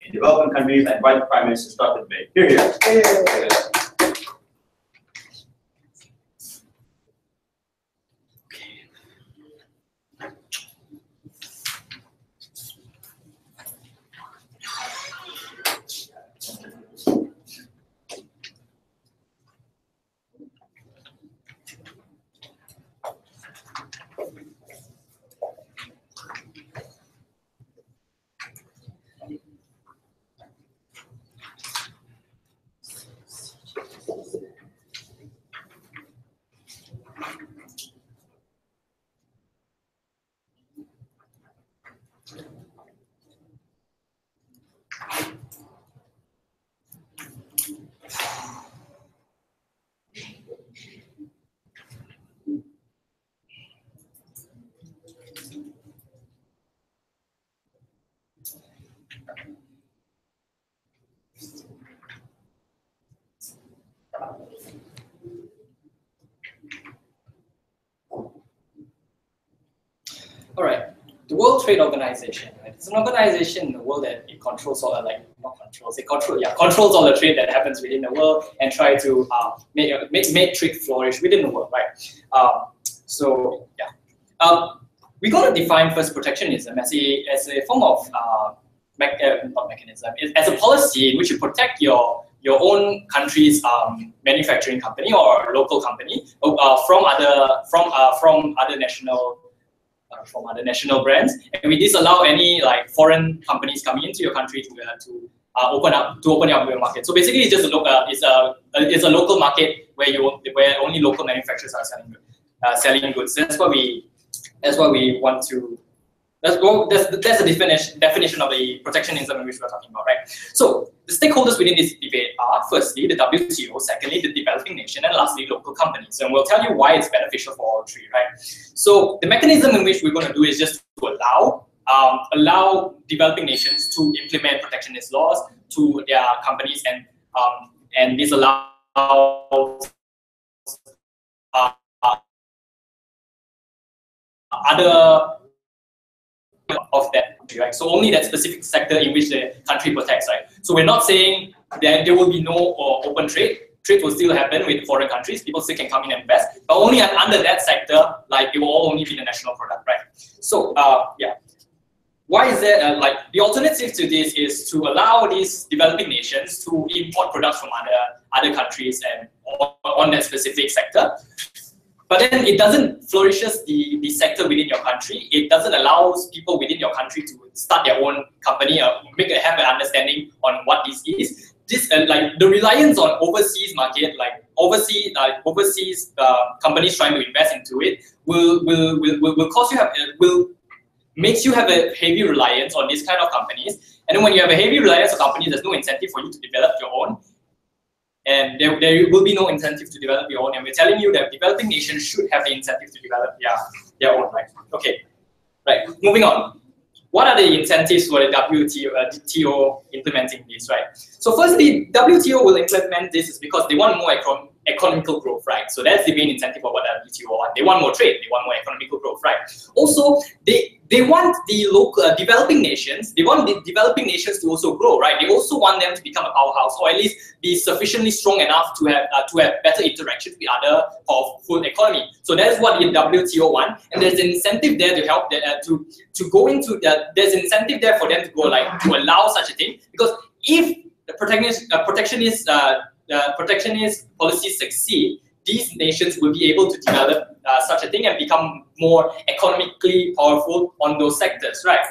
in developing countries. I invite the Prime Minister to start the debate. Here. All right, the World Trade Organization. Right? It's an organization in the world that it controls all, controls all the trade that happens within the world and try to make trade flourish within the world, right? We're going to define first protectionism as a form of not mechanism, as a policy in which you protect your own country's manufacturing company or local company from other national brands, and we disallow any foreign companies coming into your country to open up your market. So basically, it's just it's a local market where only local manufacturers are selling goods. That's what we want to. That's the definition of the protectionism in which we're talking about, right? So the stakeholders within this debate are firstly the WTO, secondly the developing nation, and lastly local companies. And we'll tell you why it's beneficial for all three, right? So the mechanism in which we're going to do is just to allow developing nations to implement protectionist laws to their companies, and this allows other of that, right? So only that specific sector in which the country protects, right? So we're not saying that there will be no open trade. Trade will still happen with foreign countries. People still can come in and invest, but only under that sector, it will all only be the national product, right? So why is that? The alternative to this is to allow these developing nations to import products from other countries and on that specific sector. But then it doesn't flourishes the sector within your country. It doesn't allow people within your country to start their own company or have an understanding on what this is. This the reliance on overseas market, overseas companies trying to invest into it, makes you have a heavy reliance on this kind of companies. And then when you have a heavy reliance on companies, there's no incentive for you to develop your own. And there will be no incentive to develop your own. And we're telling you that developing nations should have the incentive to develop their own, right? Okay, right, moving on. What are the incentives for the WTO implementing this, right? So firstly, WTO will implement this is because they want more economical growth, right? So that's the main incentive of what WTO want. They want more trade, they want more economical growth, right? Also, they want the local developing nations, they want the developing nations to also grow, right? They also want them to become a powerhouse, or at least be sufficiently strong enough to have better interactions with other powerful economy. So that's what the WTO want, and there's an incentive there to help to go into that. There's an incentive there for them to go to allow such a thing, because if the protectionist policies succeed, these nations will be able to develop such a thing and become more economically powerful on those sectors, right?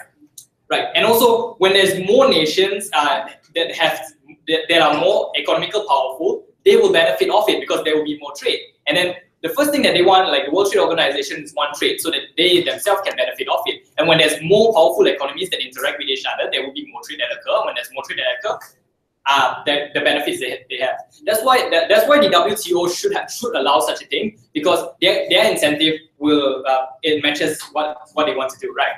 Right. And also, when there's more nations that are more economical powerful, they will benefit off it because there will be more trade. And then the first thing that they want, like the World Trade Organization, is one trade, so that they themselves can benefit off it. And when there's more powerful economies that interact with each other, there will be more trade that occur. When there's more trade that occur, the benefits they have. That's why the WTO should allow such a thing, because their incentive will it matches what they want to do, right?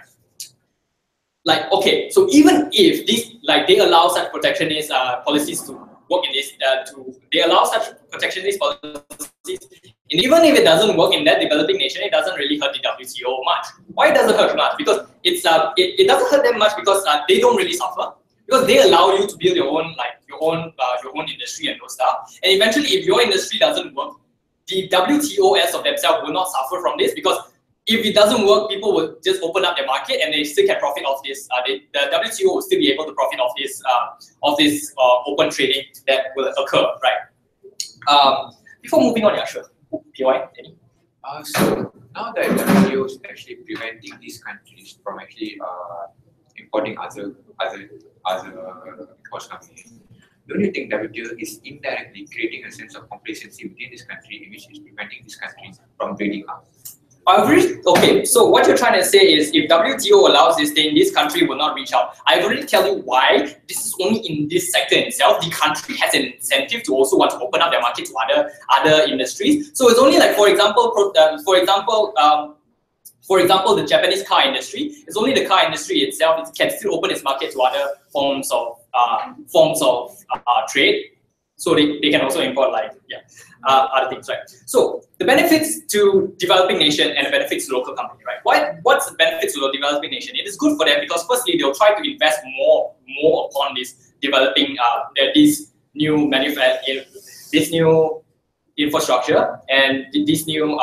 Okay, so even if they allow such protectionist policies to work in this, they allow such protectionist policies, and even if it doesn't work in that developing nation, it doesn't really hurt the WTO much. Why it doesn't hurt much? Because it doesn't hurt them much because they don't really suffer. because they allow you to build your own industry and those stuff. And eventually, if your industry doesn't work, the WTOs of themselves will not suffer from this, because if it doesn't work, people will just open up their market and they still can profit off this. The WTO will still be able to profit off this open trading that will occur, right? Before moving on, yeah, sure. PY, any? So now that WTO is actually preventing these countries from actually importing other imports coming in, don't you think WTO is indirectly creating a sense of complacency within this country, in which is preventing this country from trading up? Okay, so what you're trying to say is, if WTO allows this thing, this country will not reach out. I've already tell you why. This is only in this sector itself. The country has an incentive to also want to open up their market to other industries. So it's only like, for example, the Japanese car industry. It's only the car industry itself. It can still open its market to other forms of trade. So they can also import other things, right? So the benefits to developing nation and the benefits to local company, right? What's the benefits to the developing nation? It is good for them because firstly, they'll try to invest more upon this developing this new infrastructure and this new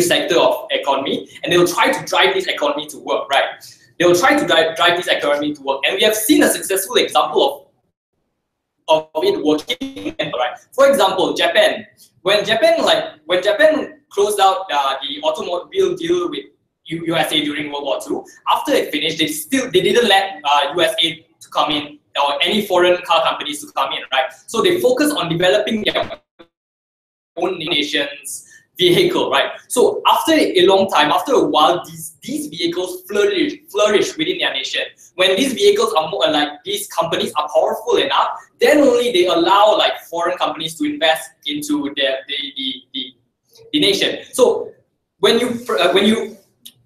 sector of economy, and they'll try to drive this economy to work, right? They'll try to drive this economy to work, and we have seen a successful example of it working, right? For example, Japan. When Japan closed out the automobile deal with USA during World War II, after it finished, they didn't let USA to come in, or any foreign car companies to come in, right? So they focused on developing their own nation's vehicle, right? So after a long time, after a while, these vehicles flourish within their nation. When these vehicles are more these companies are powerful enough, then only they allow foreign companies to invest into the nation. So when you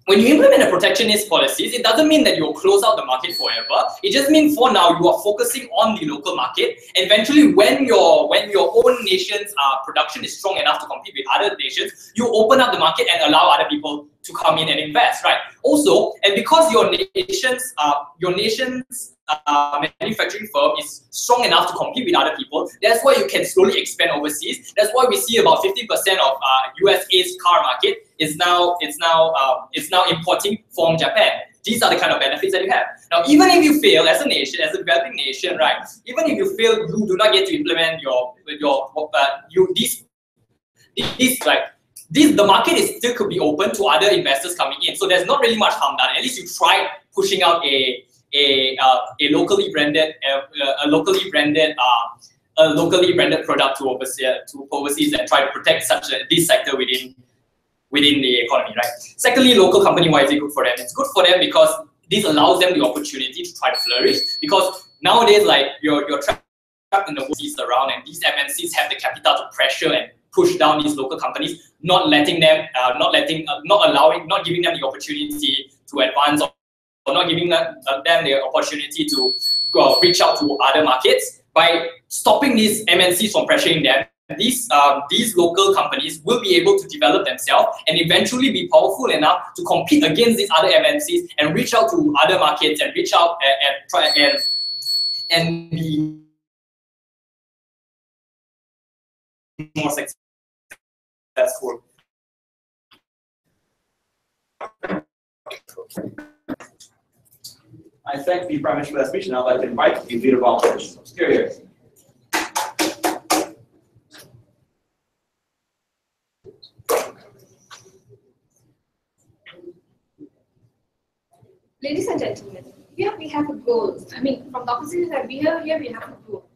implement a protectionist policies, it doesn't mean that you'll close out the market forever. It just means for now you are focusing on the local market. And eventually, when your own nation's production is strong enough to compete with other nations, you open up the market and allow other people to come in and invest, right? Also, and because your nation's manufacturing firm is strong enough to compete with other people, that's why you can slowly expand overseas. That's why we see about 50% of USA's car market is now importing from Japan. These are the kind of benefits that you have. Now, even if you fail as a nation, as a developing nation, right? Even if you fail, you do not get to implement the market still could be open to other investors coming in. So there's not really much harm done. At least you tried pushing out a locally branded product to overseas and try to protect this sector within the economy, right? Secondly, local company, why is it good for them? It's good for them because this allows them the opportunity to try to flourish. Because nowadays, you're trapped in the overseas around, and these MNCs have the capital to pressure and push down these local companies, not giving them the opportunity to advance, or not giving them the opportunity to reach out to other markets. By stopping these MNCs from pressuring them, these local companies will be able to develop themselves and eventually be powerful enough to compete against these other MNCs and reach out to other markets and reach out and try and be more successful. I thank the Prime Minister for that speech, and I'd like to invite the leader of opposition. Here. Ladies and gentlemen, here we have a goal. I mean, from the opposition side, we have a goal.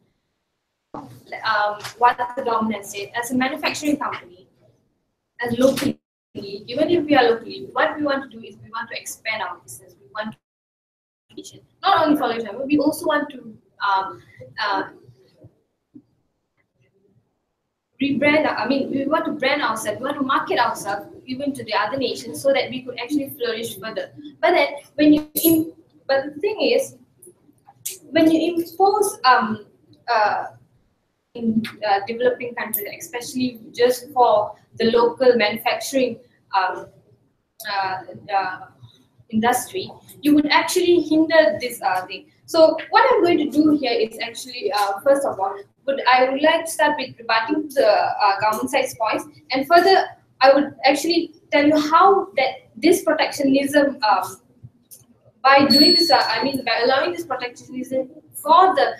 What the dominant state, as a manufacturing company, as locally, even if we are locally, what we want to do is we want to expand our business. We want to not only for the time, but we also want to rebrand. I mean, we want to brand ourselves. We want to market ourselves even to the other nations so that we could actually flourish further. But then, but the thing is, when you impose in developing countries, especially just for the local manufacturing industry, you would actually hinder this thing. So what I'm going to do here is actually, first of all, I would like to start with rebutting the government side's points, and further, I would actually tell you how that this protectionism, by doing this, by allowing this protectionism for the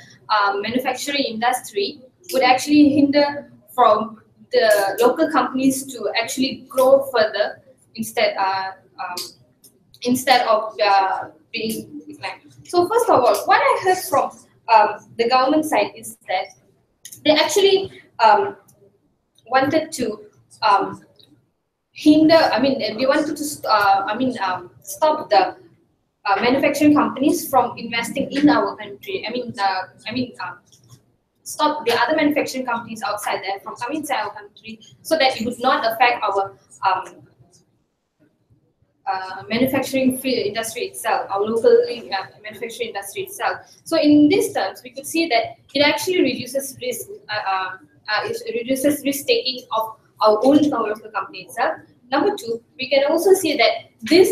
manufacturing industry, would actually hinder from the local companies to actually grow further instead of being declined. So first of all, what I heard from the government side is that they actually wanted to hinder. They wanted to stop the manufacturing companies from investing in our country. Stop the other manufacturing companies outside there from coming inside our country, so that it would not affect our manufacturing industry itself, our local manufacturing industry itself. So in these terms, we could see that it actually reduces risk. It reduces risk taking of our own local company itself. Number two, we can also see that this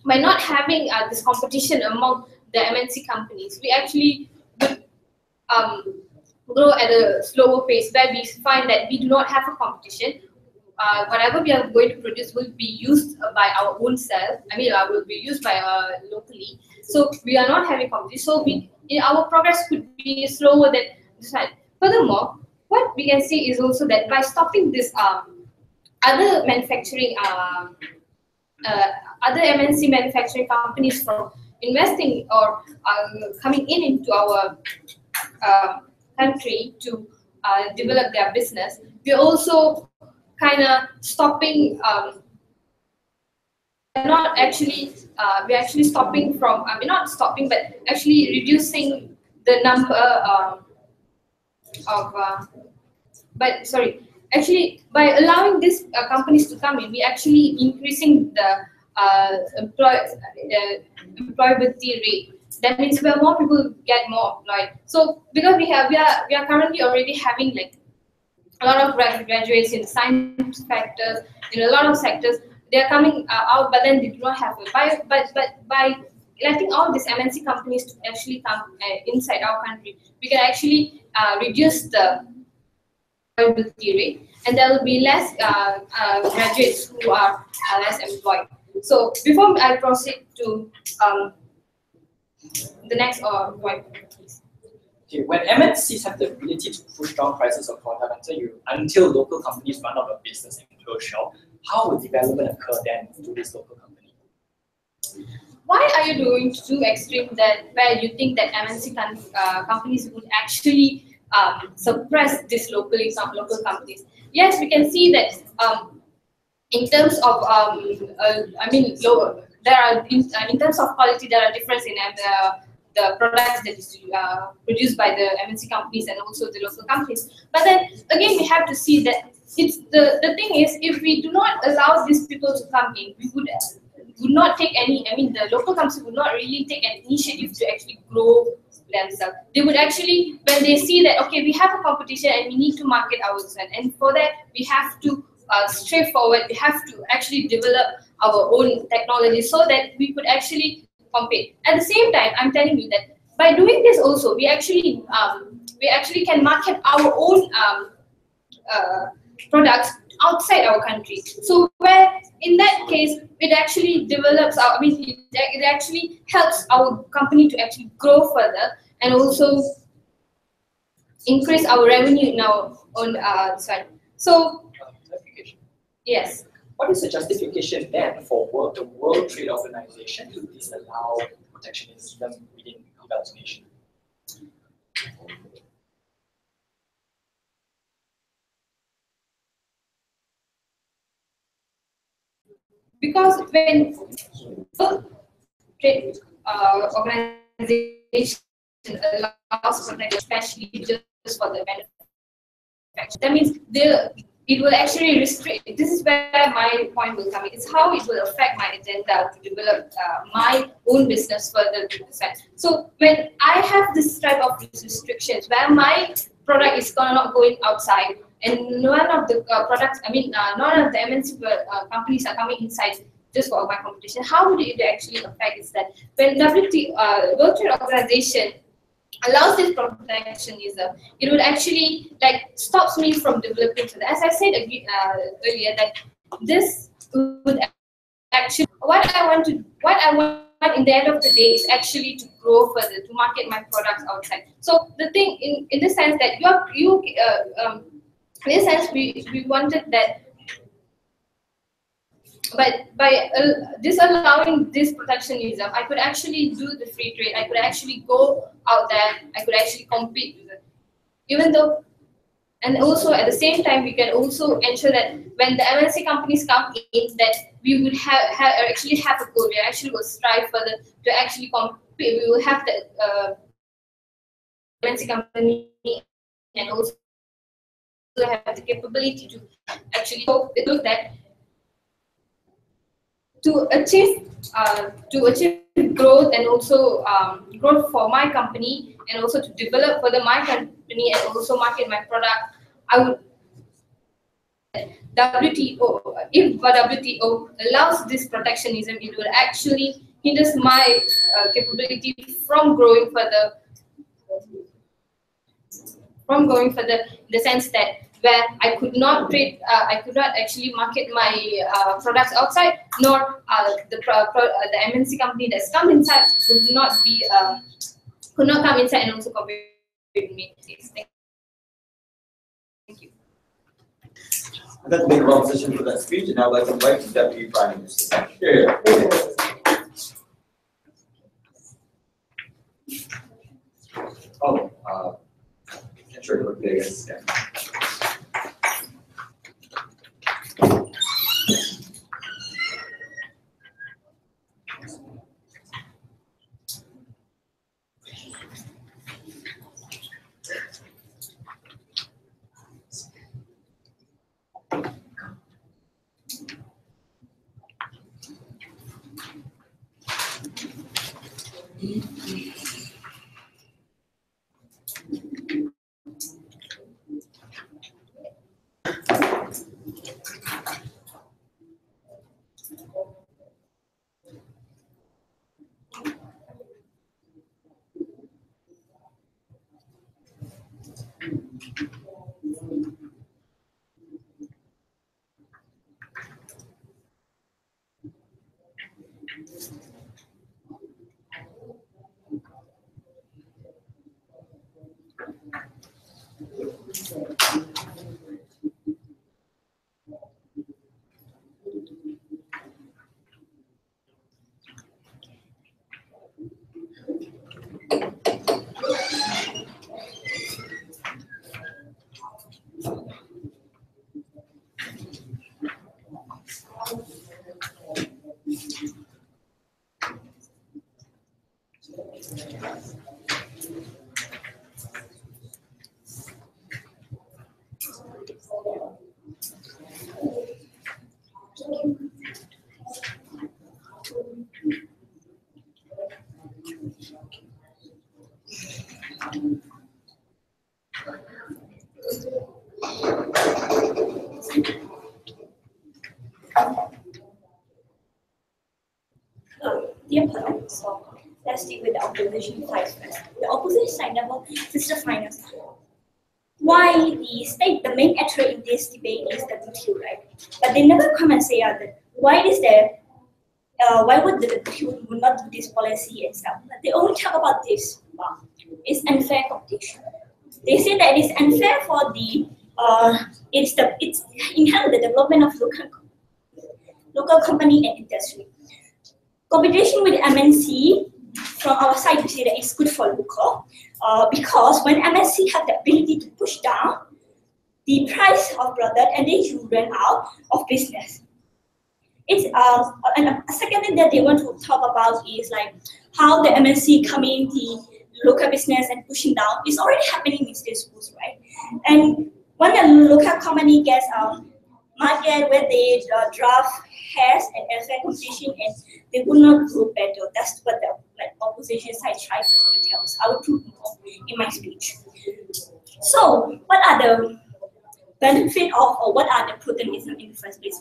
by not having this competition among the MNC companies, we actually would grow at a slower pace, where we find that we do not have a competition. Whatever we are going to produce will be used by our own self. Will be used by locally. So we are not having competition. So our progress could be slower than this one. Furthermore, what we can see is also that by stopping this other manufacturing, other MNC manufacturing companies from investing or coming into our country to develop their business, we're also kind of stopping. We're actually stopping from. Not stopping, but actually reducing the number Actually, by allowing these companies to come in, we actually increasing the employability rate. That means where more people get more employed. So because we are currently already having like a lot of graduates in science sectors, in a lot of sectors, they are coming out, but then they do not have it. By letting all these MNC companies to actually come inside our country, we can actually reduce the employability rate, and there will be less graduates who are less employed. So before I proceed to the next point, please. Okay, when MNCs have the ability to push down prices of product until local companies run out of business and close shop, how will development occur then to this local company? Why are you going to do extreme that where you think that MNC companies would actually suppress these local companies? Yes, we can see that in terms of there are in terms of quality, there are difference in the products that is produced by the MNC companies and also the local companies. But then again, we have to see that it's the thing is, if we do not allow these people to come in, we would not take any. The local companies would not really take an initiative to actually grow themselves. They would actually, when they see that okay, we have a competition and we need to market ourselves, and for that we have to stray forward. We have to actually develop our own technology so that we could actually compete. At the same time, I'm telling you that by doing this also, we actually can market our own products outside our country. So where in that case, it actually develops our, it actually helps our company to actually grow further and also increase our revenue in our own side. So yes. What is the justification then for the World Trade Organization to disallow protectionism within developed nations? Because when World Trade Organization allows protection, especially just for the manufacturer, that means it will actually restrict. This is where my point will come in. It's how it will affect my agenda to develop my own business further to the side. So when I have this type of restrictions where my product is not going outside, and none of the products, none of the MNC companies are coming inside, just for my competition. How would it actually affect is that when WTO, World Trade Organization allows this protectionism, it would actually stops me from developing further. As I said earlier, that this would actually what I want in the end of the day is actually to grow further, to market my products outside. So the thing in the sense that in this sense we wanted that. But by disallowing this protectionism, I could actually do the free trade. I could actually go out there. I could actually compete with it. Even though, and also at the same time, we can also ensure that when the MNC companies come in, that we would actually have a goal. We actually will strive further to actually compete. We will have the MNC company and also have the capability to actually do that. To achieve growth and also growth for my company and also to develop further my company and also market my product, I would WTO. If WTO allows this protectionism, it will actually hinders my capability from growing further. In the sense that where I could not trade, I could not actually market my products outside, nor the MNC company that's come inside could not come inside and also compete with me. Thank you. That's a big opposition for that speech, and now let's invite the Deputy Prime Minister. Here. Oh, sure, look big. Yeah. Dear parents, so let's stick with the opposition side first. The opposition side level is the finance. Why the main actor in this debate is the WTO, right? But they never come and say why would the WTO not do this policy and stuff. But they only talk about this. It's unfair competition. They say that it's unfair for it's inherent the development of local company and industry. Competition with MNC, from our side, we say that it's good for local because when MNC have the ability to push down the price of product and then you run out of business. It's and a second thing that they want to talk about is like how the MNC coming the local business and pushing down is already happening in state schools, right? And when a local company gets market where they draft has an unfair competition and they will not grow better. That's what the opposition side tried to tell us. I will prove more in my speech. So, what are the benefit of or what are the protectionism in the first place.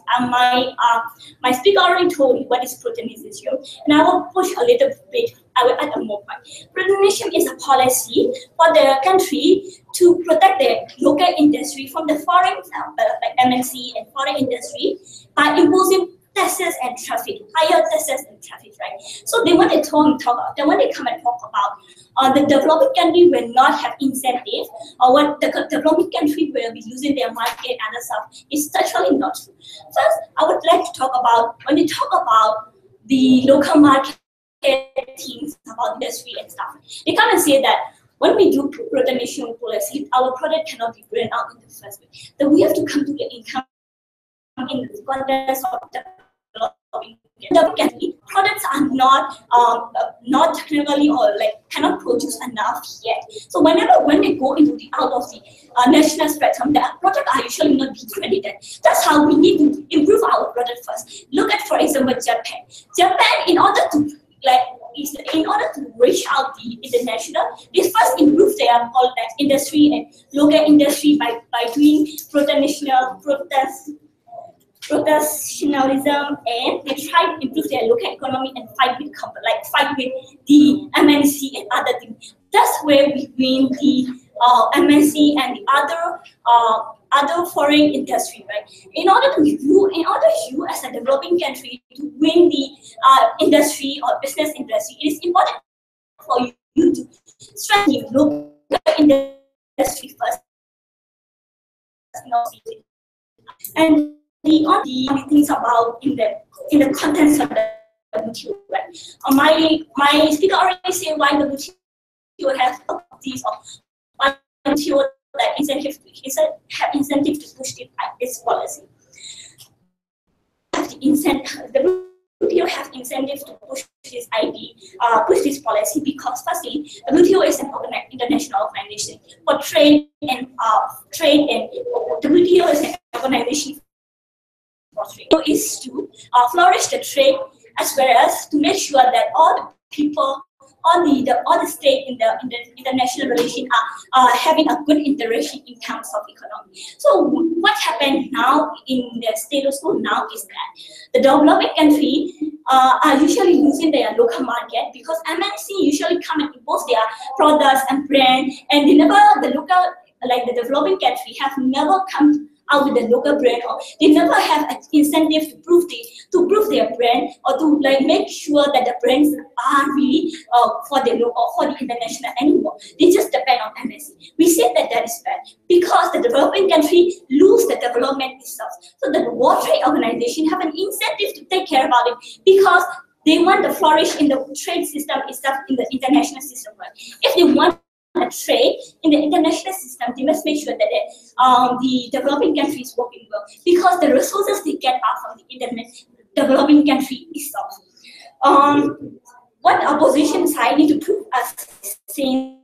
My speaker already told you what is protectionism, and I will push a little bit. I will add a more point. Protectionism is a policy for the country to protect their local industry from the foreign, like MNC and foreign industry, by imposing taxes and traffic, higher taxes and traffic, right? So they want to come and talk about the developing country will not have incentive, or what the developing country will be using their market and other stuff. It's actually not true. First, I would like to talk about, when we talk about the local market things about industry and stuff, they come and say that when we do protectionist policy, our product cannot be brand out in the first place. Then we have to come to the income in the context of developing products are not technically or like cannot produce enough yet. So when they go into the out of the national spectrum, the products are usually not being credited. That's how we need to improve our product first. Look at, for example, Japan. Japan, in order to reach out the international, they first improve their industry and local industry by doing protectionism, and they try to improve their local economy and fight with the MNC and other things. That's where we win the MNC and the other foreign industry, right? In order you as a developing country to win the industry or business industry, it is important for you to strengthen your local industry first. And the only things about in the contents of the WTO, right? My speaker already said why the WTO has these why the WTO have incentive to push this policy. The WTO have incentive to push this policy because firstly, the WTO is an international organization for trade and WTO is an organization for trade. So is to flourish the trade as well as to make sure that all the people, all the state in the international relation are having a good interaction in terms of economy. So what happened now in the status quo now is that the developing country are usually using their local market because MNC usually come and impose their products and brand, and they never, the developing country have never come out with the local brand, or they never have an incentive to prove their brand, or to make sure that the brands are really for the local, for the international anymore. They just depend on MNC. We say that is bad because the developing country lose the development itself. So the World Trade Organization have an incentive to take care about it because they want to flourish in the trade system itself, in the international system. Right? If they want a trade in the international system, they must make sure that the developing country is working well because the resources they get are from the developing country itself. What opposition side need to prove us saying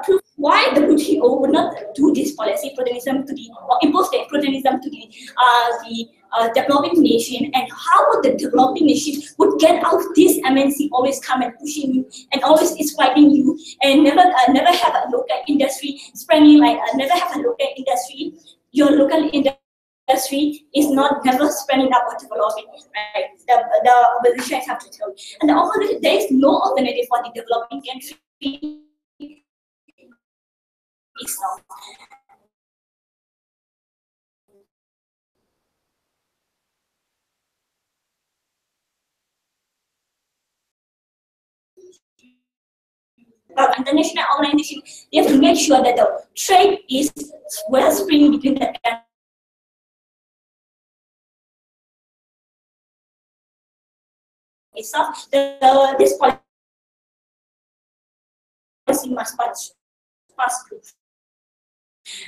prove why the WTO would not do this policy protectionism to the or impose the protectionism to the developing nation, and how would the developing nation would get out this MNC always come and pushing you and always is fighting you and never have a local industry spreading never have a local industry. Your local industry is not never spreading up or developing, right? The opposition have to tell you. And the opposition, there is no alternative for the developing country itself. International organization, they have to make sure that the trade is well spring between the itself. This policy must pass through.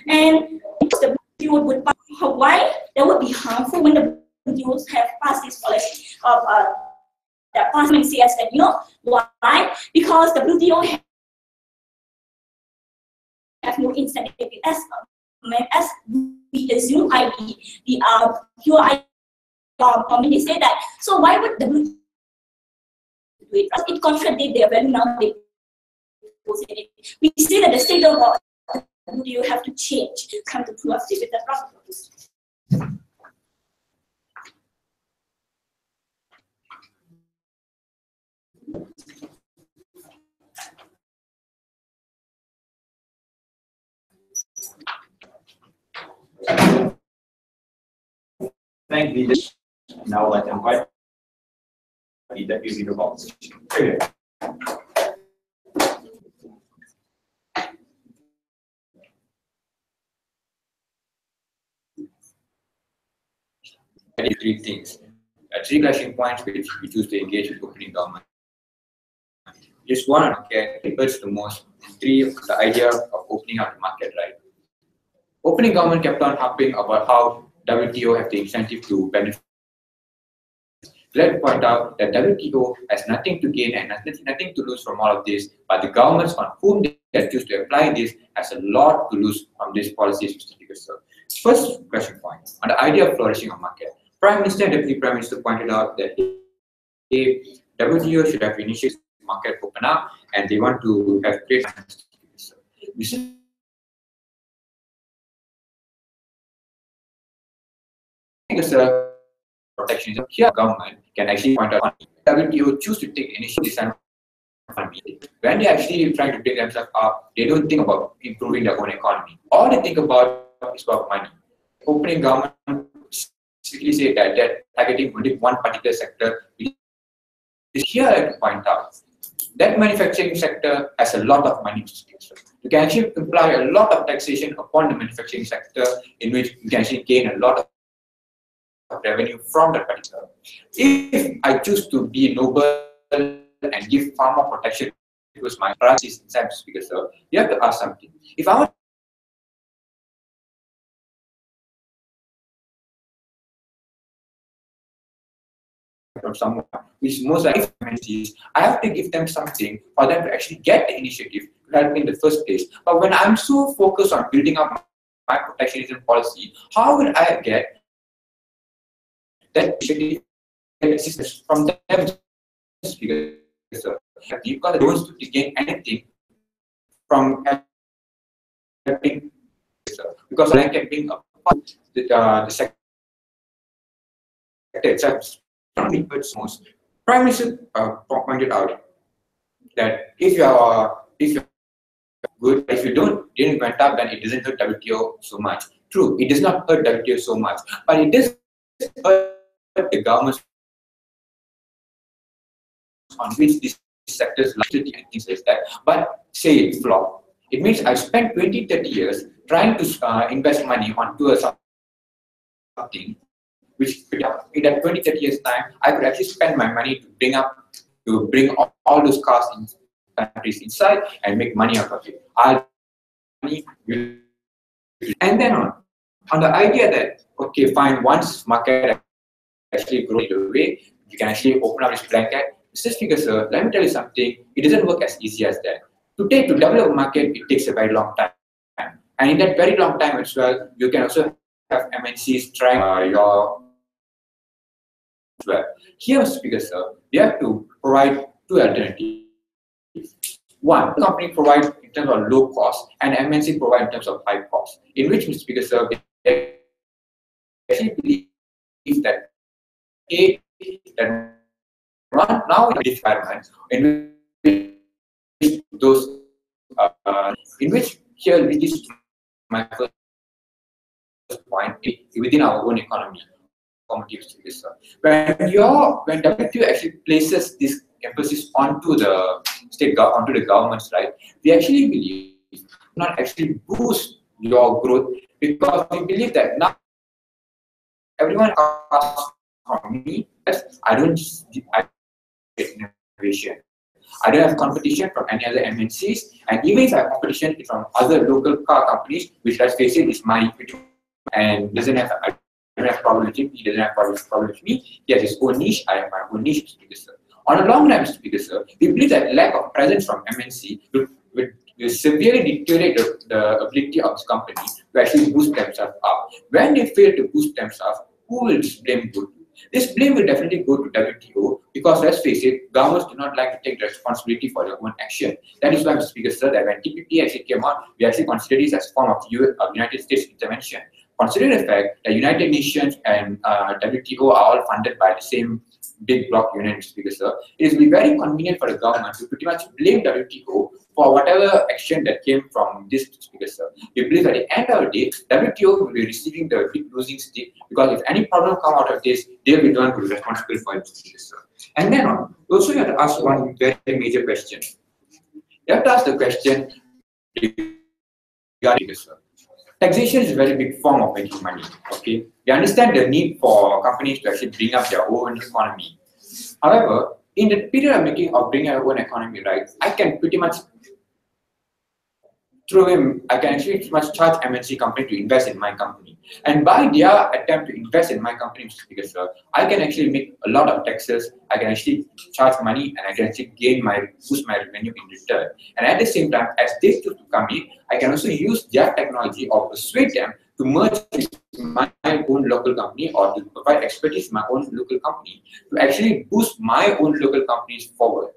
And the WTO would why that would be harmful when the WTO have passed this policy of the parliament says that, you know why? Because the WTO have no incentive as we assume the pure they say that. So why would the WTO do it? It contradicts their value now. We say that the state of you have to change, come to proactive with the problem. Thank you. Now let's invite the deputy proposition. Three things. Three clashing points which we choose to engage with opening government. Just one market refers to most. Three, the idea of opening up the market, right? Opening government kept on harping about how WTO have the incentive to benefit. Let's point out that WTO has nothing to gain and nothing to lose from all of this, but the governments on whom they choose to apply this has a lot to lose from these policies, Mr. Speaker. So, first question point on the idea of flourishing of market. Prime Minister and Deputy Prime Minister pointed out that WTO should have initiated market open up and they want to have great protectionism. Here, government can actually point out WTO choose to take initiative when they actually trying to bring themselves up. They don't think about improving their own economy. All they think about is about money. Opening government specifically say that they're targeting only one particular sector. Here, I like to point out that manufacturing sector has a lot of money. You can actually imply a lot of taxation upon the manufacturing sector, in which you can actually gain a lot of revenue from that particular. If I choose to be noble and give far more protection because my price is inside the Speaker, sir, you have to ask something. If I want from someone which most likely is, I have to give them something for them to actually get the initiative to help me in the first place. But when I'm so focused on building up my protectionism policy, how will I get that assistance from them? Speaker, sir, because they don't to gain anything from helping, sir, because I can bring up the sector itself. Most. Prime Minister pointed out that if you're good, if you didn't went up, then it doesn't hurt WTO so much. True, it does not hurt WTO so much, but it does hurt the governments on which these sectors likely and things like that. But say it flop. It means I spent 20-30 years trying to invest money onto something which in that 20-30 years time, I could actually spend my money to bring all those cars in countries inside and make money out of it. And then on the idea that, okay, fine, once market actually grows the way, you can actually open up this blanket. Mr. Speaker, sir, let me tell you something, it doesn't work as easy as that. To develop a market, it takes a very long time. And in that very long time as well, you can also have MNCs trying your well. Here, Mr. Speaker, sir, they have to provide two alternatives. One, the company provides in terms of low cost, and MNC provide in terms of high cost. In which, Mr. Speaker, sir, they actually believe that now in this environment, in which those in which here this is my first point within our own economy. When WTO actually places this emphasis onto the onto the governments, right? We actually believe not actually boost your growth, because we believe that now everyone asks from me that I get innovation. I don't have competition from any other MNCs, and even if I have competition from other local car companies, which let's face it is my and doesn't have. I don't have problem with him, he doesn't have problem with me. He has his own niche, I have my own niche, Mr. Speaker, sir. On a long run, Mr. Speaker, sir, we believe that lack of presence from MNC will severely deteriorate the ability of this company to actually boost themselves up. When they fail to boost themselves, who will blame good? This blame will definitely go to WTO because, let's face it, governments do not like to take the responsibility for their own action. That is why, Mr. Speaker, sir, that when TPP actually came out, we actually considered this as a form of United States intervention. Considering the fact that United Nations and WTO are all funded by the same big block unit, Mr. Speaker, sir, it will be very convenient for the government to pretty much blame WTO for whatever action that came from this, Mr. Speaker, sir. We believe at the end of the day, WTO will be receiving the big losing stick because if any problem come out of this, they will be the one who is responsible for it, Mr. Speaker, sir. And then on, also you have to ask one very major question. You have to ask the question regarding, sir. Taxation is a very big form of making money. Okay, we understand the need for companies to actually bring up their own economy. However, in the period of bringing our own economy, right, I can pretty much I can actually pretty much charge MNC company to invest in my company. And by their attempt to invest in my company, Mr. Speaker, sir, I can actually make a lot of taxes, I can actually charge money, and I can actually boost my revenue in return. And at the same time, as they choose to come in, I can also use their technology or persuade them to merge with my own local company or to provide expertise in my own local company to actually boost my own local companies forward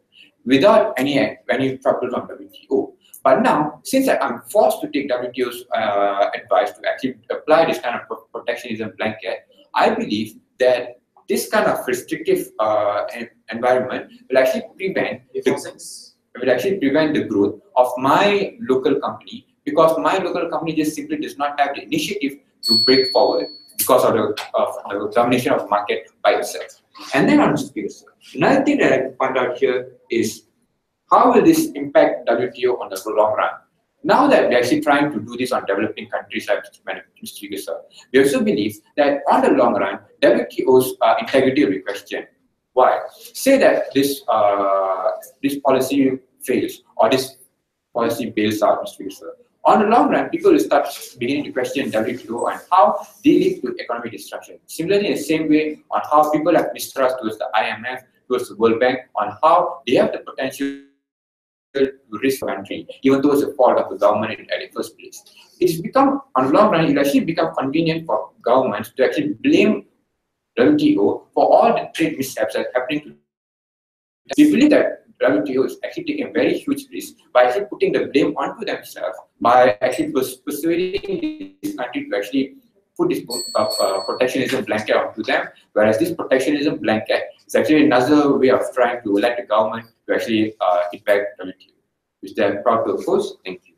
without any trouble from WTO. But now, since I'm forced to take WTO's advice to actually apply this kind of protectionism blanket, I believe that this kind of restrictive environment will actually prevent the growth of my local company, because my local company just simply does not have the initiative to break forward because of the domination of the market by itself. And then on this, another thing that I point out here is how will this impact WTO on the long run? Now that we're actually trying to do this on developing countries like Mr. Speaker, sir, we also believe that on the long run, WTO's integrity will be questioned. Why? Say that this policy fails or this policy bails out, Mr. Speaker, sir. On the long run, people will start beginning to question WTO and how they lead to economic destruction. Similarly, in the same way, on how people have mistrust towards the IMF, towards the World Bank, on how they have the potential to risk country, even though it's a fault of the government at the first place. It's become, on the long run, it actually become convenient for governments to actually blame WTO for all the trade mishaps that are happening to them. We believe that WTO is actually taking a very huge risk by actually putting the blame onto themselves, by actually persuading this country to actually put this protectionism blanket onto them, whereas this protectionism blanket is actually another way of trying to let the government to actually hit back WTO, which they are proud to oppose. Thank you.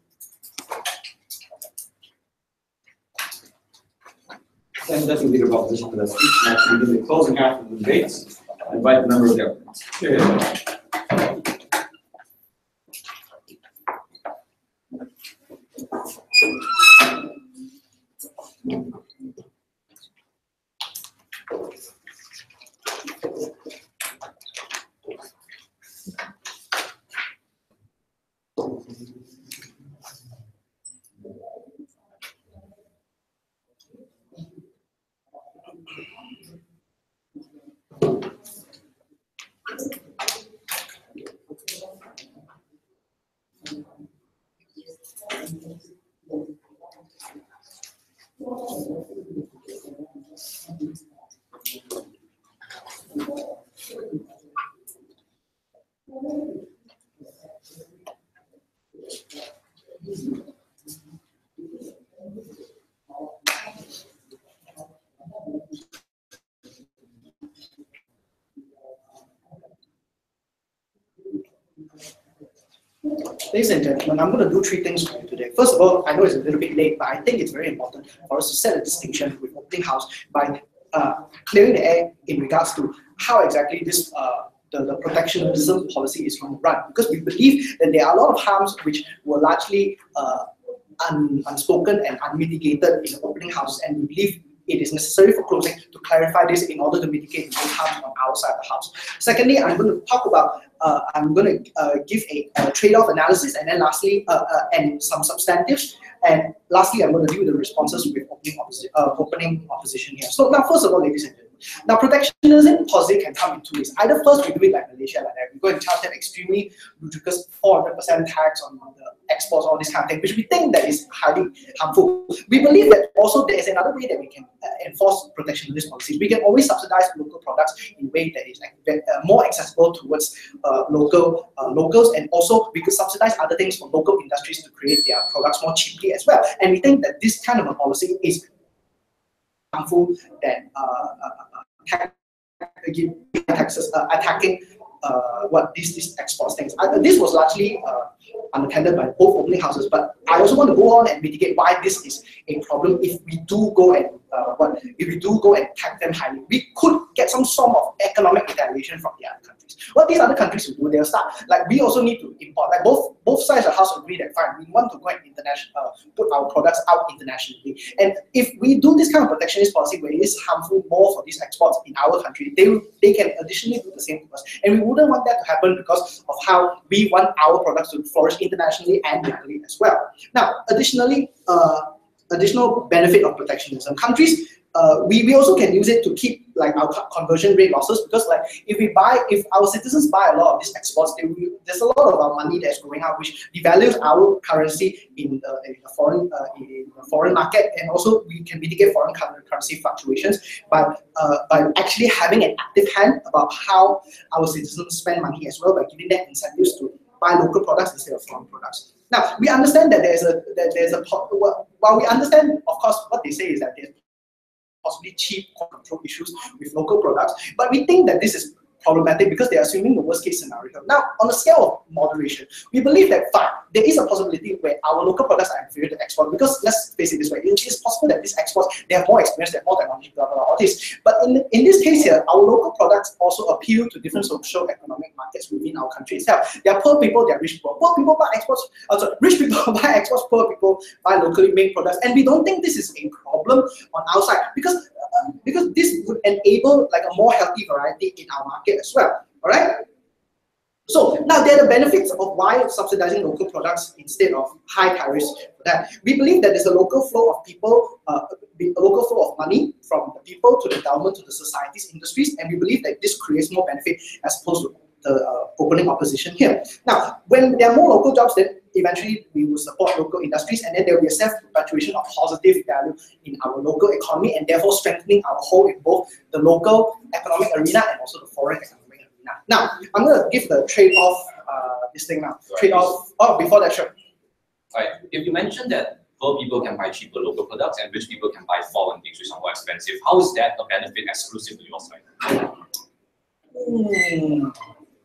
And that's the leader of opposition for that speech. And actually, in the closing half of the debates, I invite the member of the government. Ladies and gentlemen, I'm going to do three things for you today. First of all, I know it's a little bit late, but I think it's very important for us to set a distinction with opening house by clearing the air in regards to how exactly this the protectionism policy is going to run. Because we believe that there are a lot of harms which were largely unspoken and unmitigated in the opening house, and we believe it is necessary for closing to clarify this in order to mitigate those harms on our side of the house. Secondly, I'm going to talk about, I'm going to give a trade-off analysis, and then lastly, and some substantives. And lastly, I'm going to deal with the responses with opening opposition here. So now, first of all, ladies and gentlemen, Now, protectionism policy can come in two ways. Either first we do it like Malaysia, like that. We go and charge an extremely ludicrous 400% tax on the exports, all this kind of thing, which we think that is highly harmful. We believe that also there is another way that we can enforce protectionist policies. We can always subsidize local products in a way that is more accessible towards locals, and also we could subsidize other things for local industries to create their products more cheaply as well. And we think that this kind of a policy is harmful than attacking these exports things. This was largely unattended by both opening houses, but I also want to go on and mitigate why this is a problem. If we do go and attack them highly, we could get some form of economic retaliation from the other countries. What these other countries will do, they'll start, like, we also need to import, like both sides of the house agree that fine, we want to go and put our products out internationally. And if we do this kind of protectionist policy where it is harmful more for these exports in our country, they can additionally do the same to us. And we wouldn't want that to happen because of how we want our products to flourish internationally and locally as well. Now, additionally, additional benefit of protectionism. Countries, we also can use it to keep like our conversion rate losses, because like if our citizens buy a lot of these exports, there's a lot of our money that's going out, which devalues our currency in the foreign market, and also we can mitigate foreign currency fluctuations by actually having an active hand about how our citizens spend money as well, by giving them incentives to buy local products instead of foreign products. Now, we understand that while we understand, of course, what they say is that there's possibly cheap control issues with local products, but we think that this is problematic because they are assuming the worst case scenario. Now, on the scale of moderation, we believe that fine, there is a possibility where our local products are inferior to export, because let's face it this way, it is possible that these exports, they have more experience, they have more technology, blah, blah, blah, all this. But in this case here, our local products also appeal to different social economic markets within our country itself. There are poor people, there are rich people. Poor people buy exports, rich people buy exports, poor people buy locally made products. And we don't think this is a problem on our side, because this would enable like a more healthy variety in our market as well. All right. So now there are the benefits of why subsidizing local products instead of high tariffs for that. We believe that there's a local flow of people, a local flow of money from the people to the government to the societies, industries, and we believe that this creates more benefit as opposed to the opening opposition here. Now, when there are more local jobs, then eventually we will support local industries, and then there will be a self-perpetuation of positive value in our local economy, and therefore strengthening our hold in both the local economic arena and also the foreign economic arena. Now, I'm going to give the trade-off this thing now. Trade-off, before that, sure. Right. If you mentioned that poor people can buy cheaper local products and rich people can buy foreign things which are more expensive, how is that a benefit exclusive to your side?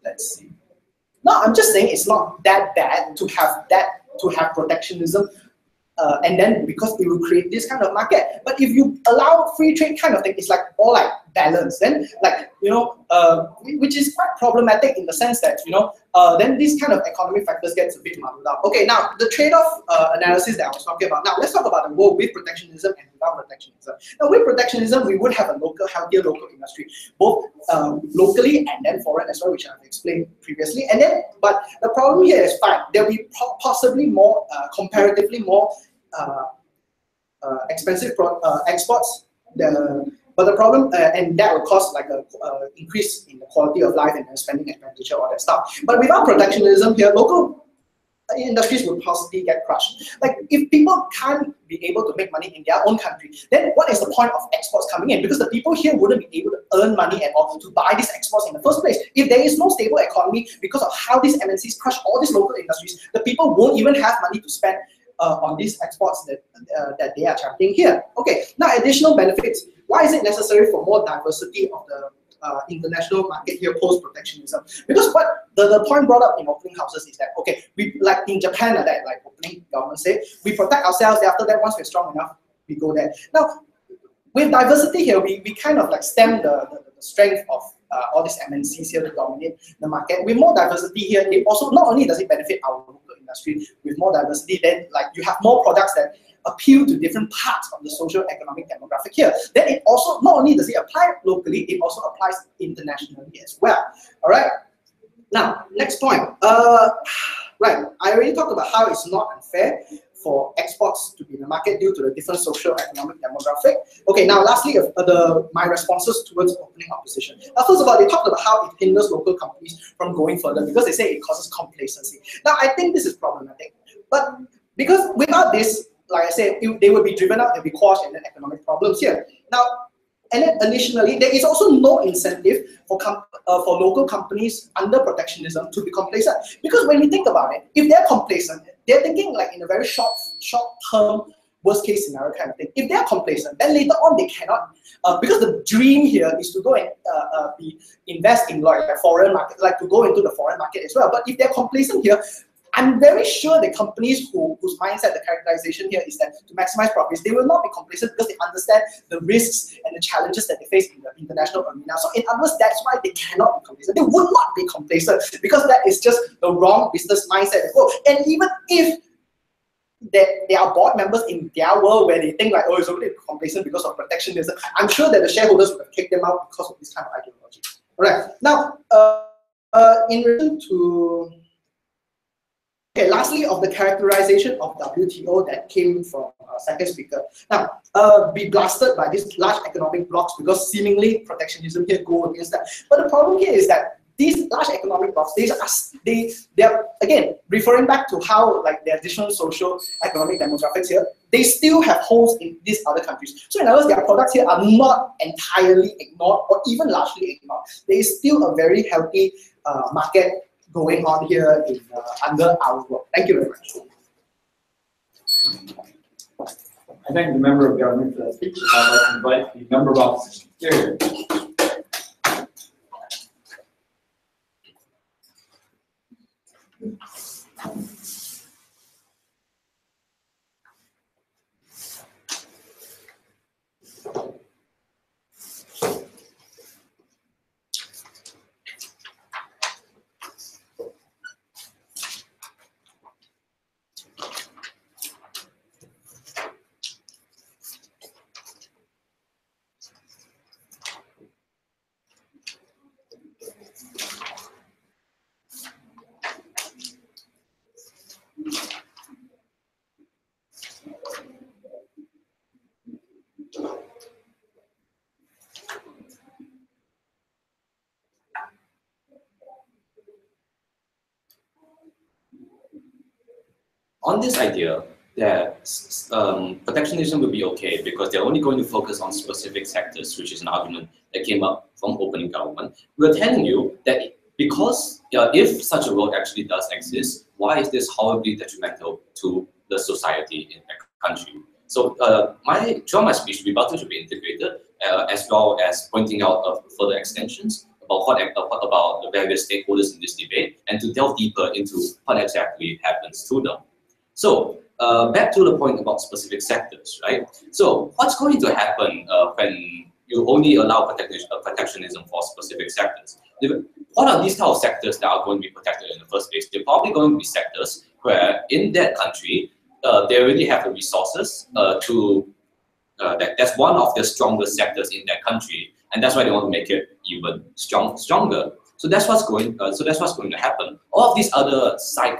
Let's see. No, I'm just saying it's not that bad to have protectionism, and then because it will create this kind of market. But if you allow free trade kind of thing, it's like all like balance. Then like which is quite problematic in the sense that then these kind of economic factors gets a bit muddled up. Okay, now the trade-off analysis that I was talking about. Now let's talk about the world with protectionism and without protectionism. Now with protectionism, we would have a healthier local industry, both locally and then foreign as well, which I've explained previously. And then, but the problem here is fine. There'll be possibly more, comparatively more expensive exports. But the problem, and that will cause like a increase in the quality of life and spending expenditure, all that stuff. But without protectionism here, local industries will possibly get crushed. Like if people can't be able to make money in their own country, then what is the point of exports coming in? Because the people here wouldn't be able to earn money at all to buy these exports in the first place. If there is no stable economy because of how these MNCs crush all these local industries, the people won't even have money to spend on these exports that they are championing here. Okay, now additional benefits. Why is it necessary for more diversity of the international market here post-protectionism? Because what the point brought up in opening houses is that, okay, we like in Japan, like opening government said, we protect ourselves, after that once we're strong enough, we go there. Now, with diversity here, we kind of like stem the strength of all these MNCs here to dominate the market. With more diversity here, it also not only does it benefit our local industry, with more diversity, then like you have more products that appeal to different parts of the social economic demographic here. Then it also not only does it apply locally, it also applies internationally as well. All right. Now, next point. Right, I already talked about how it's not unfair for exports to be in the market due to the different social, economic, demographic. Okay, now lastly, my responses towards opening opposition. First of all, they talked about how it hinders local companies from going further because they say it causes complacency. Now, I think this is problematic, but because without this, like I said, they would be driven out, they'll be quashed, and then economic problems here. Now, and then additionally, there is also no incentive for local companies under protectionism to be complacent. Because when we think about it, if they're complacent, they're thinking like in a very short-term, worst-case scenario kind of thing. If they're complacent, then later on they cannot, because the dream here is to go and invest in like foreign market, like to go into the foreign market as well. But if they're complacent here, I'm very sure the companies whose mindset, the characterization here is that to maximize profits, they will not be complacent because they understand the risks and the challenges that they face in the international arena. So in other words, that's why they cannot be complacent. They would not be complacent because that is just the wrong business mindset. And even if they are board members in their world where they think like, oh, it's only complacent because of protectionism, I'm sure that the shareholders would have kicked them out because of this kind of ideology. All right. Now, in relation to okay, lastly, of the characterization of WTO that came from second speaker. Now, be blasted by these large economic blocs because seemingly protectionism here go against that. But the problem here is that these large economic blocs, they are again referring back to how like the additional social economic demographics here, they still have holes in these other countries. So in other words, their products here are not entirely ignored or even largely ignored. There is still a very healthy market going on here in, under our work. Thank you very much. I thank the member of government for that speech. I'd like to invite the member of opposition. Here. On this idea that protectionism will be okay because they're only going to focus on specific sectors, which is an argument that came up from opening government, we're telling you that because if such a world actually does exist, why is this horribly detrimental to the society in the country? So throughout my speech, rebuttal should be integrated, as well as pointing out further extensions about about the various stakeholders in this debate, and to delve deeper into what exactly happens to them. So back to the point about specific sectors, right? So what's going to happen when you only allow protectionism for specific sectors? What are these type of sectors that are going to be protected in the first place? They're probably going to be sectors where in that country, they already have the resources that's one of the strongest sectors in that country, and that's why they want to make it even stronger. So that's what's going. To happen. All of these other side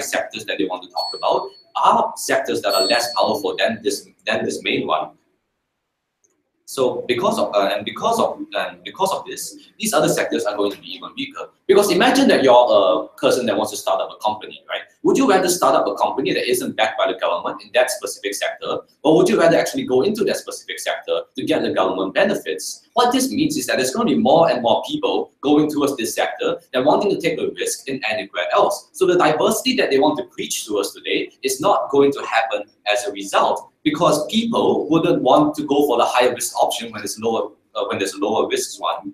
sectors that they want to talk about are sectors that are less powerful than this main one. So because of this, these other sectors are going to be even weaker. Because imagine that you're a person that wants to start up a company, right? Would you rather start up a company that isn't backed by the government in that specific sector, or would you rather actually go into that specific sector to get the government benefits? What this means is that there's going to be more and more people going towards this sector than wanting to take a risk in anywhere else. So the diversity that they want to preach to us today is not going to happen as a result, because people wouldn't want to go for the higher risk option when there's a lower risk one,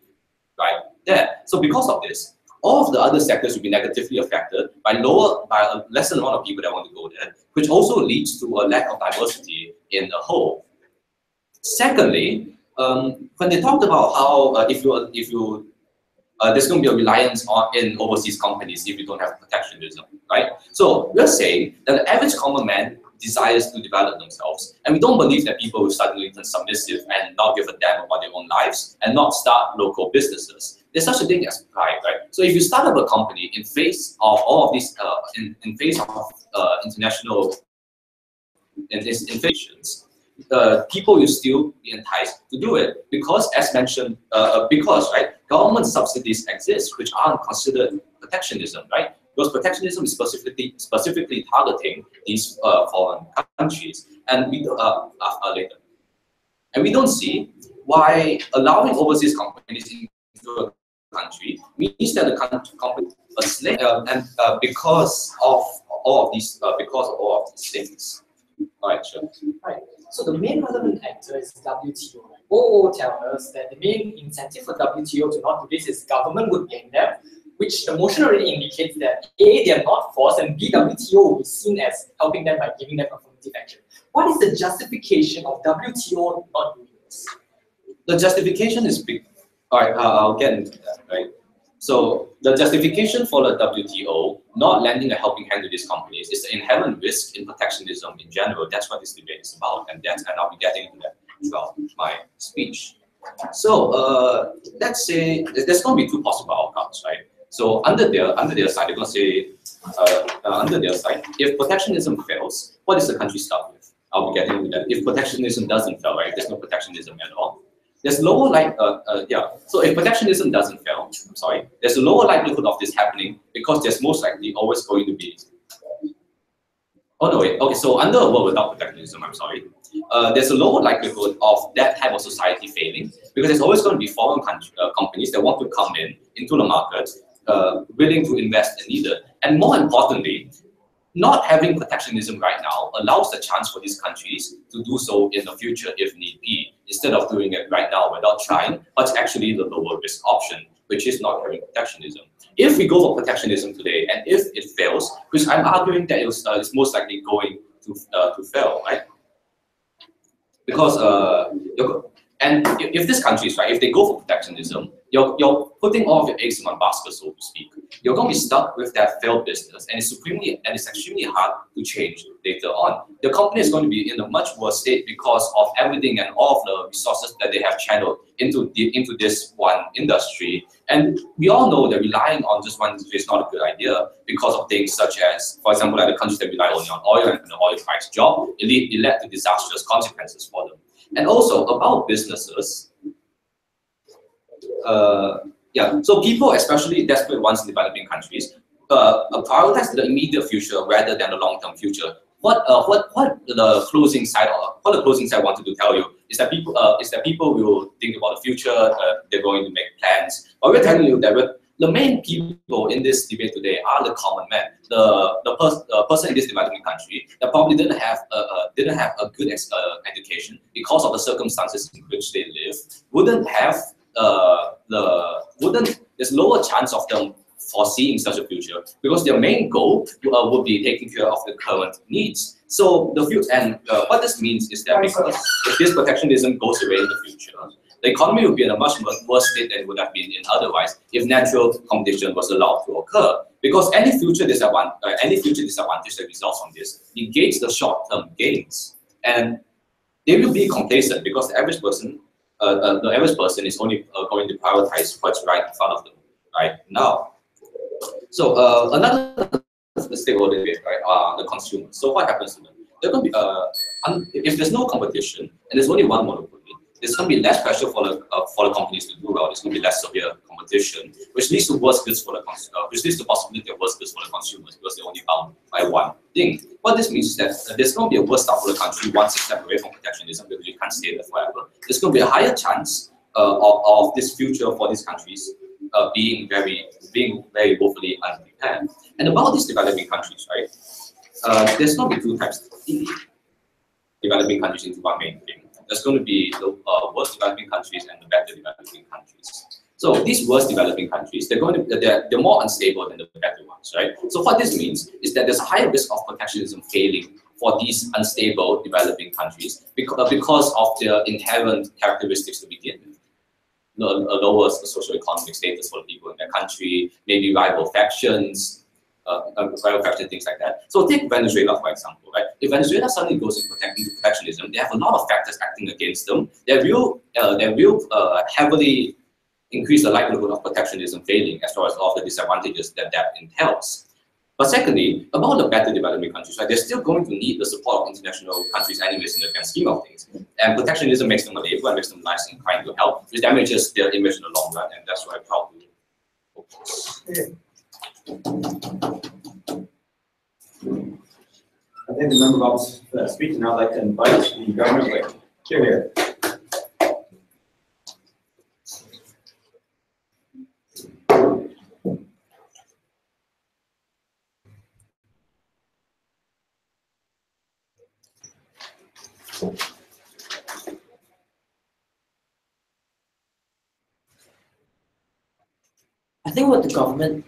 right there. So because of this, all of the other sectors will be negatively affected by a lesser amount of people that want to go there, which also leads to a lack of diversity in the whole. Secondly, when they talked about how there's going to be a reliance in overseas companies if you don't have protectionism, right? So we're saying that the average common man desires to develop themselves, and we don't believe that people will suddenly turn submissive and not give a damn about their own lives and not start local businesses. There's such a thing as pride, right? So if you start up a company in face of all of these, in face of international and its inflations, people will still be enticed to do it because, as mentioned, right, government subsidies exist which aren't considered protectionism, right? Because protectionism is specifically targeting these foreign countries, and we later. And we don't see why allowing overseas companies into a country means that the company is slave, and because of all of these things. All right, sure. Right. So the main relevant actor is WTO. OO tells us that the main incentive for WTO to not do this is government would blame them, which the motion already indicates that A, they are not forced, and B, WTO will be seen as helping them by giving them affirmative action. What is the justification of WTO not doing this? The justification is big. All right, I'll get into that, right? So the justification for the WTO not lending a helping hand to these companies is the inherent risk in protectionism in general. That's what this debate is about, and I'll be getting into that throughout my speech. So let's say there's going to be two possible outcomes, right? So under their side, they're going to say under their side, if protectionism fails, what is the country stuck with? I'll be getting into that. If protectionism doesn't fail, right? There's no protectionism at all. There's lower So if protectionism doesn't fail, I'm sorry, there's a lower likelihood of this happening because there's most likely always going to be. Oh no, wait. Okay, so under a world without protectionism, I'm sorry, there's a lower likelihood of that type of society failing because there's always going to be foreign companies that want to come into the market, willing to invest in either. And more importantly, not having protectionism right now allows the chance for these countries to do so in the future if need be, instead of doing it right now without trying, but it's actually the lower risk option, which is not having protectionism. If we go for protectionism today, and if it fails, which I'm arguing that it's most likely going to fail, right? Because and if these countries, right, if they go for protectionism, you're putting all of your eggs in one basket, so to speak. You're going to be stuck with that failed business, and it's extremely hard to change later on. The company is going to be in a much worse state because of everything and all of the resources that they have channeled into this one industry. And we all know that relying on just one industry is not a good idea because of things such as, for example, like the countries that rely only on oil and the oil price drop, it led to disastrous consequences for them. And also about businesses, so people, especially desperate ones in developing countries, prioritize the immediate future rather than the long-term future. What the closing side wanted to tell you is that people will think about the future. They're going to make plans. But we're telling you that the main people in this debate today are the common man, the person in this developing country that probably didn't have a good education because of the circumstances in which they live. There's lower chance of them foreseeing such a future because their main goal would be taking care of the current needs. So the future, and what this means is that because if this protectionism goes away in the future, the economy will be in a much worse state than it would have been in otherwise if natural competition was allowed to occur. Because any future disadvantage that results from this negates the short-term gains, and they will be complacent because the average person is only going to prioritize what's right in front of them right now. So another stakeholder debate, right, are the consumers. So what happens to them? They're going to be if there's no competition and there's only one monopoly, there's going to be less pressure for the companies to do well. There's going to be less severe competition, which leads to worse goods for the which leads to the possibility of worse goods for the consumers because they're only bound by one thing. What this means is that there's going to be a worse start for the country once it's stepped away from protectionism because you can't stay there forever. There's going to be a higher chance of this future for these countries being very woefully unprepared. And about these developing countries, right? There's going to be two types of developing countries into one main thing. There's going to be the worst developing countries and the better developing countries. So these worst developing countries, they're more unstable than the better ones, right? So what this means is that there's a higher risk of protectionism failing for these unstable developing countries because of their inherent characteristics to begin with. A lower socioeconomic status for the people in their country, maybe rival factions, things like that. So take Venezuela, for example, right? If Venezuela suddenly goes into protectionism, they have a lot of factors acting against them. They will heavily increase the likelihood of protectionism failing as far as all the disadvantages that entails. But secondly, about the better developing countries, right, they're still going to need the support of international countries anyways in the grand scheme of things. And protectionism makes them unable and makes them nice and kind to help, which damages their image in the long run, and that's why I'm proud to I think the member wants to speak, and I'd like to invite the government wing. Here. I think what the government,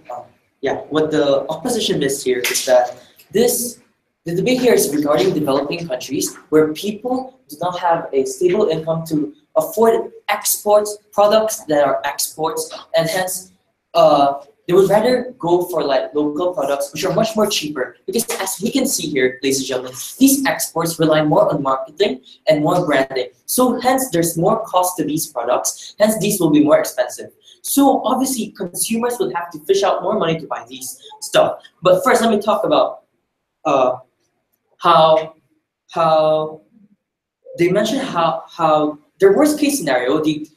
what the opposition missed here is that the debate here is regarding developing countries where people do not have a stable income to afford exports, products that are exports, and hence they would rather go for like local products which are much more cheaper, because as we can see here, ladies and gentlemen, these exports rely more on marketing and more branding. So hence there's more cost to these products, hence these will be more expensive. So obviously consumers will have to fish out more money to buy these stuff. But first let me talk about how they mentioned how their worst case scenario, the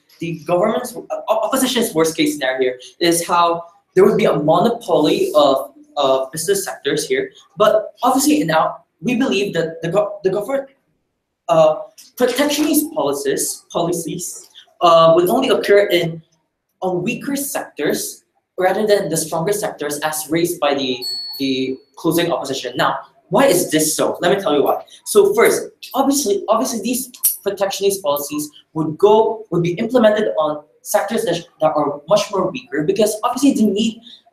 government's opposition's worst case scenario here is how there would be a monopoly of business sectors here. But obviously we believe that the government protectionist policies will only occur on weaker sectors rather than the stronger sectors as raised by the closing opposition. Now, why is this so? Let me tell you why. So first, obviously these protectionist policies would be implemented on sectors that are much more weaker, because obviously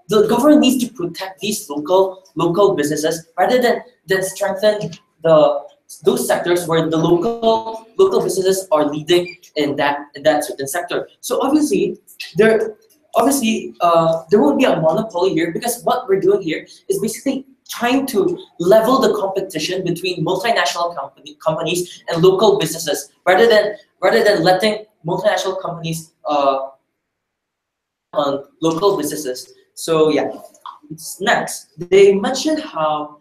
the government needs to protect these local businesses rather than strengthen those sectors where the local businesses are leading in that certain sector. So obviously there won't be a monopoly here, because what we're doing here is basically trying to level the competition between multinational companies and local businesses, rather than letting multinational companies on local businesses. So yeah, next they mentioned how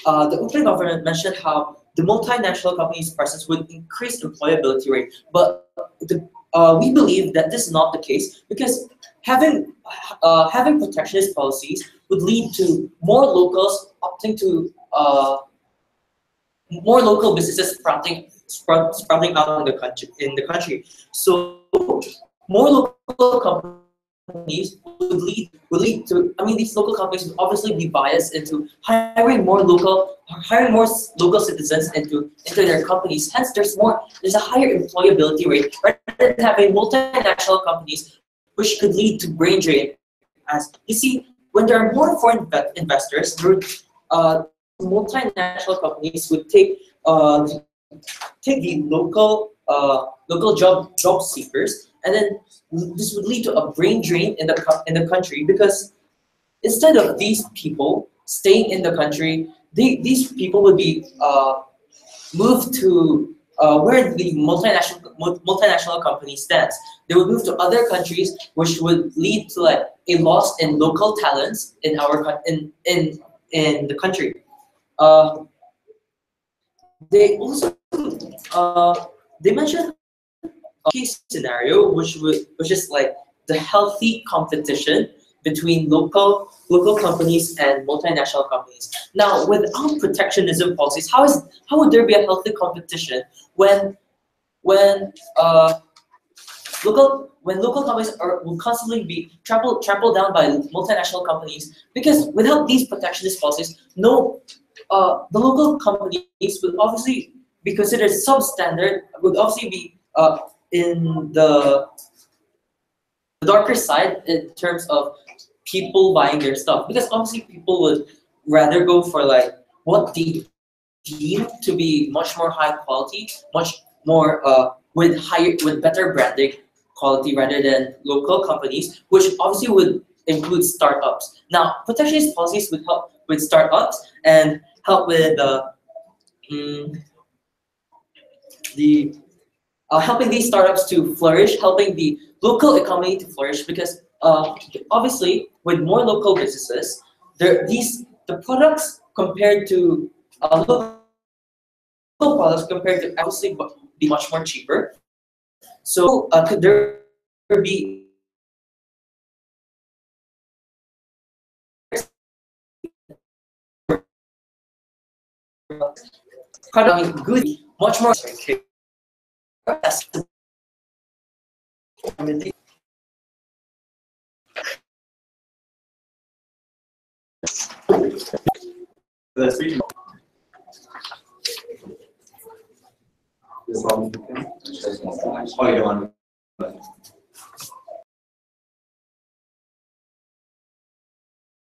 the opening government mentioned how the multinational companies' presence would increase employability rate, but we believe that this is not the case, because having protectionist policies would lead to more locals opting to more local businesses sprouting out in the country. So more local companies would lead to, these local companies would obviously be biased into hiring more local citizens into their companies. Hence there's a higher employability rate rather than having multinational companies, which could lead to brain drain. As you see, when there are more foreign investors, multinational companies would take the local job seekers, and then this would lead to a brain drain in the country, because instead of these people staying in the country, these people would be moved to where the multinational company stands. They would move to other countries, which would lead to like a loss in local talents in the country. They also they mentioned a case scenario which is like the healthy competition between local companies and multinational companies. Now, without protectionism policies, how would there be a healthy competition when local companies will constantly be trampled down by multinational companies? Because without these protectionist policies, the local companies would obviously be considered substandard, would obviously be in the darker side in terms of people buying their stuff, because obviously people would rather go for like what they deem to be much more high quality, much more with better branding quality, rather than local companies, which obviously would include startups. Now, protectionist policies would help with startups and help with helping these startups to flourish, helping the local economy to flourish, because obviously with more local businesses, the products compared to local products compared to obviously be much more cheaper. So could there be good, much more The three. Oh, you don't want.